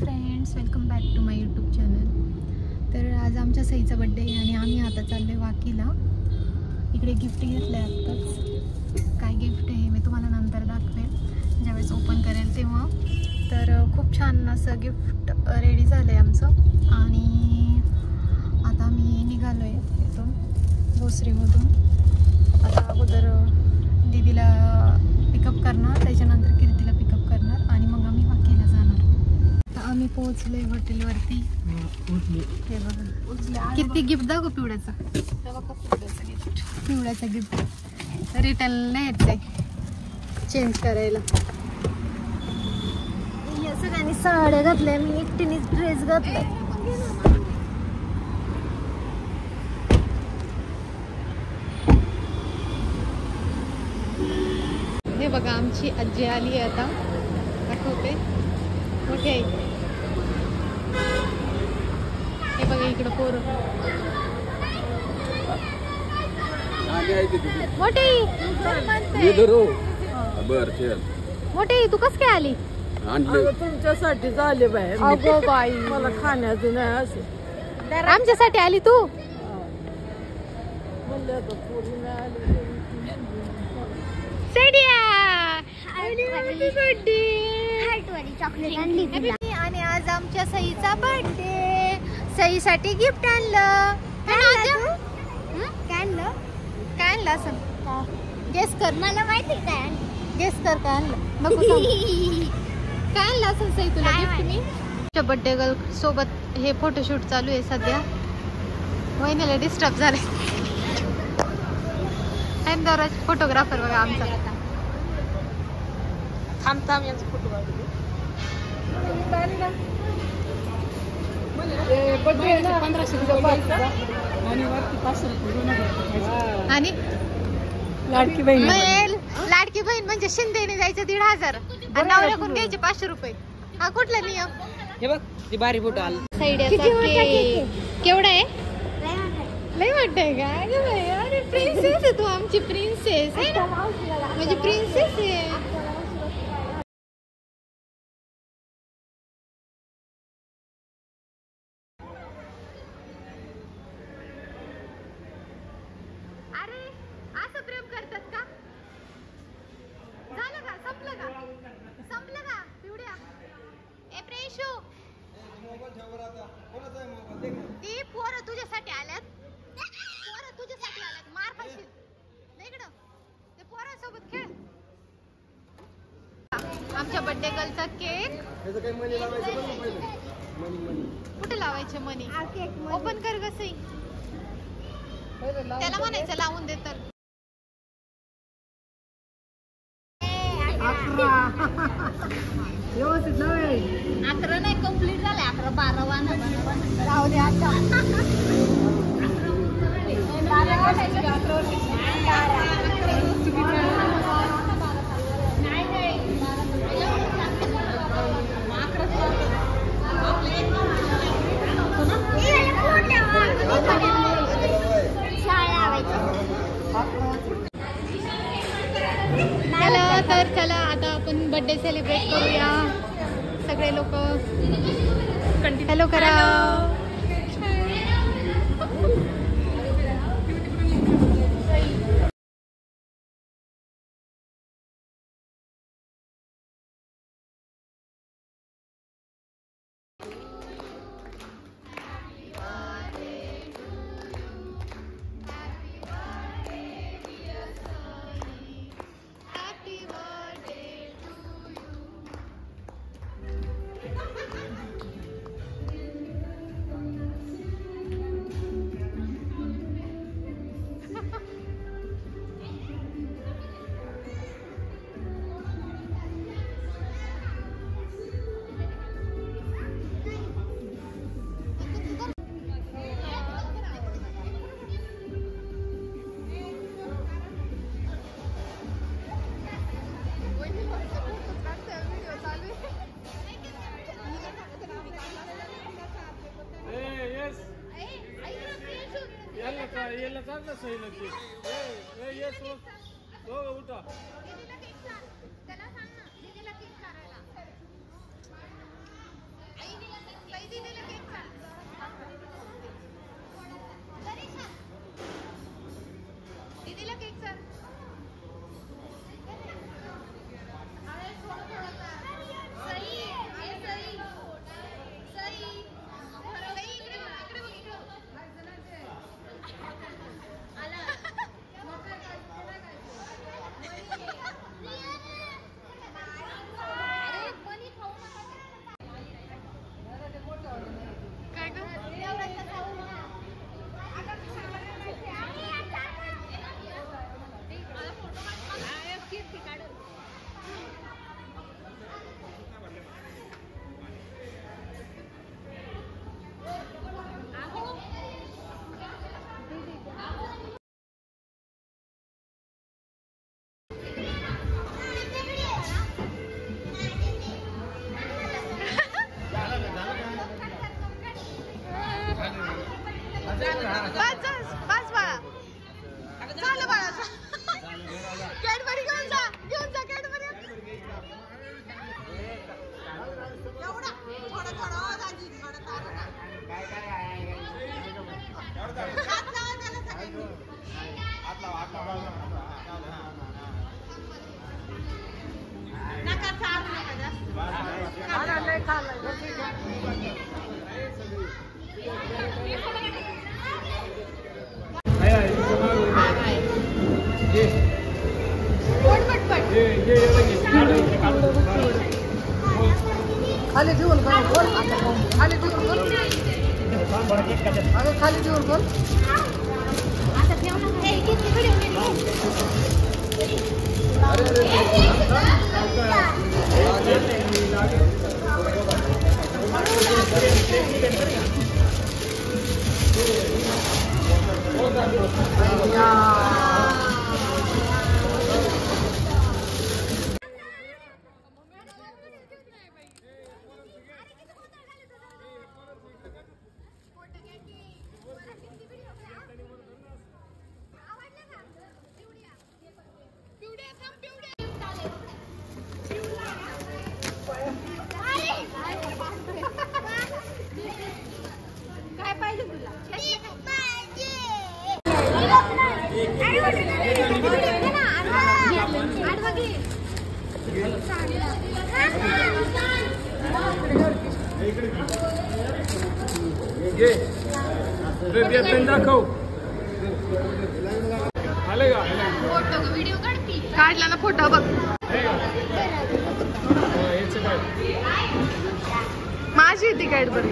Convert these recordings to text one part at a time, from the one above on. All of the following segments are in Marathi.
Friends, welcome back to my YouTube channel. तर आज आमच्या सईचा बड्डे आहे आणि आम्ही आता चाललो आहे वाकीला। इकडे गिफ्ट घेतलं आहे आत्ताच। काय गिफ्ट आहे मी तुम्हाला नंतर दाखवेल ज्यावेळेस ओपन करेल तेव्हा। तर खूप छान असं गिफ्ट रेडी झालं आहे आमचं आणि आता आम्ही निघालो आहे इथून भोसरीमधून। आता अगोदर दीदीला पिकअप करणार, त्याच्यानंतर कीर्तीला पिकअप करणार आणि मग आम्ही वाकीला जाणार। तर आम्ही पोहोचलोय हॉटेलवरती। हे बघा किती गिफ्ट दाखव पिवड्याचा। पिवड्याचा गिफ्ट रिटर्न नाही येत आहे चेंज करायला। या सगळ्यांनी साड्या घातल्या, मी एकटीनेच ड्रेस घातलाय। हे बघा आमची आजी आली आहे आता, दाखवते मोठी आहे। हे बघा इकडं पोरं मोठी तू कस काय आली? तुमच्यासाठी झाले बाहेर। अगो बाई मला खाण्याचं नाही असे आमच्यासाठी आली तू? आणि आज आमच्या सईचा बर्थडे, सईसाठी गिफ्ट आणलं। काय आणलं असं गेस कर। मला माहिती काय गेस कर काय आणलं नको काय आणलं असं सई तुला गिफ्ट? मी आमच्या बर्थडे गर्ल सोबत हे फोटोशूट चालू आहे सध्या। वहिनीला डिस्टर्ब झाले। फोटोग्राफर बघा आमचा। थांब यांचा फोटो काढतो। आणि लाडकी बहीण लाडकी बहीण म्हणजे शिंदेने जायचं 1,500 आणि नवऱ्याकडून घ्यायचे 500 रुपये। हा कुठला नियम? हे बघ ती भारी फोटो आला। केवढा आहे? लय वाटतंय का? अरे प्रिन्सेस आहे तू, आमची प्रिन्सेस आहे ना, म्हणजे प्रिन्सेस आहे। अरे असं प्रेम करतात का? झालं का? संपलं का पिवड्या? ए प्रेशू ती पोरं तुझ्यासाठी आल्यात, मार खाशील इकडं। ते पोरांसोबत खेळ। आमच्या बर्थडे गर्लचा केक कुठे लावायचे? मनी ओपन कर ग सई, त्याला म्हणायचं लावून दे। तर 11 नाही कंप्लीट झाले, 11 12 राहू दे आता। तर चला आता आपण बर्थडे सेलिब्रेट करूया। सगळे लोक हॅलो करा। खाली ठेवून बोल, खाली ठेवून बोल, अगं खाली ठेवून बोल. काय पाहिजे तुला? दाखव आले का? फोटो व्हिडिओ काढती काढला ना फोटो बघ. माझी होती कॅडबरी.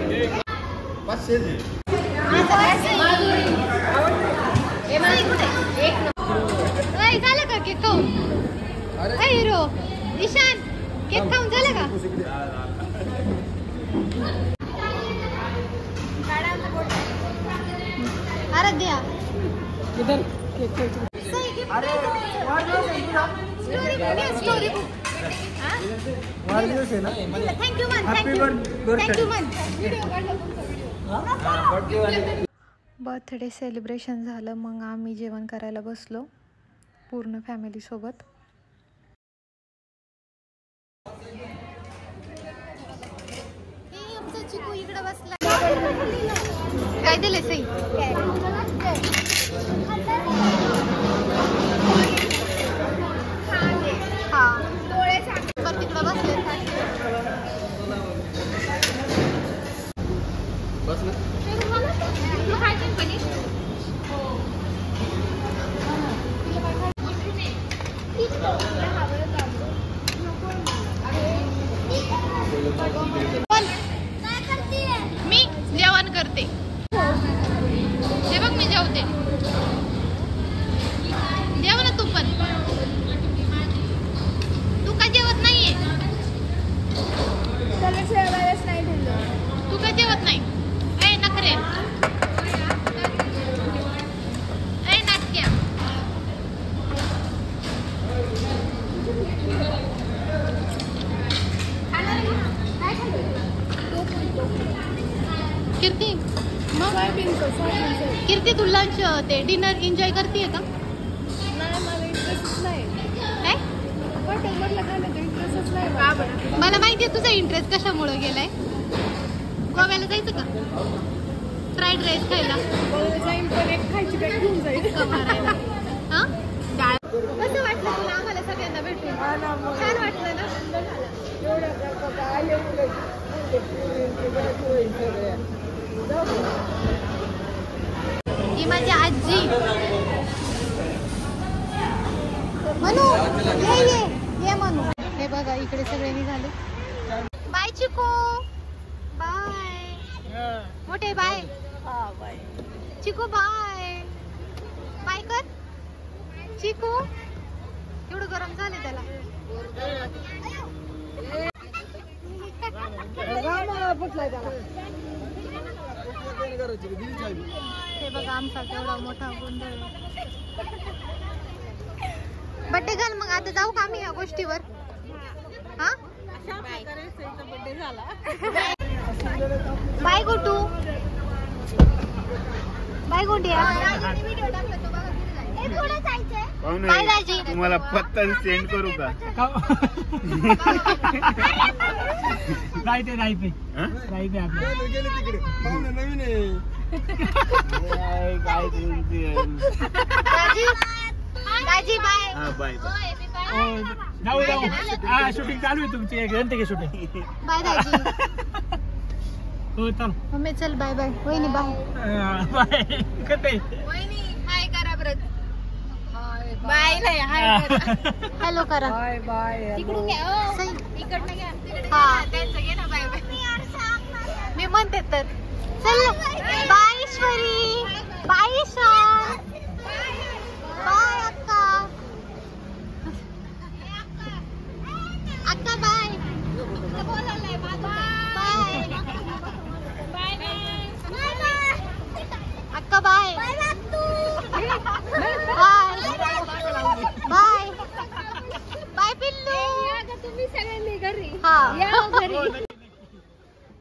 झालं का केक खाऊन? हिरो ईशान केक खाऊन झालं का? Aaradhya story book. थँक्यू मन, थँक्यू मन. बर्थडे सेलिब्रेशन झालं, मग आम्ही जेवण करायला बसलो पूर्ण फॅमिली सोबत. आमचा चिकू इकडे बसला. काय दिले सई? हा तिकडे बसले. बस ना. मी जेवण करते. हे बघ मी जेवते. जेव ना तू पण. तू का जेवत नाहीये? तू का जेवत नाही? ए नखरे, ए नाटक्या. कीर्ती मग कीर्ती तू लंच ते डिनर एन्जॉय करते का? मला माहिती आहे तुझा इंटरेस्ट कशामुळे गेलाय. गोव्याला जायचं का? फ्राईड राईस खायला? कसं वाटलं तुला आम्हाला सगळ्यांना भेटून? छान वाटलं ना? ही माझी आजी. मनू ये मनू. हे बघा इकडे सगळे निघाले. बाय चिकू, बाय मोठे, बाय चिकू, बाय बाय कर चिकू. एवढं गरम झाले त्याला. हे बघा आमचा केवढा मोठा गोंधळ. बड्डे घाल मग. आता जाऊ का आम्ही या गोष्टीवर? हा बाय गोटू, बाय गोटिया. बाय राजी. तुम्हाला पत्ता सेंड करू का? राजी बाय. Bye bye. जाऊ हा शूटिंग चालू आहे तुमची गणते की शूटिंग बाय दाजी. हो चल मम्मी चल बाय बाय. वहिनी बाय. बाय कते वहिनी हाय करा परत. बाय नाही हाय हॅलो करा. Bye bye. इकडून घ्या. इकडनं घ्या. हा त्यांचं घे ना बाय बाय. मी म्हणते तर चल बाय ईश्वरी. बाय ईशान. बाय अक्का. अक्का बाय. बाय अक्का बाय. बाय बाय पिल्लू. तुम्ही सगळ्यांनी घरी. हा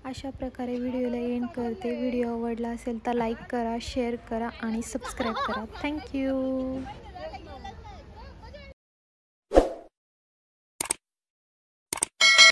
अशा प्रकारे व्हिडिओला एंड करते. व्हिडिओ आवडला असेल तर लाईक करा, शेअर करा आणि सबस्क्राईब करा. थँक्यू.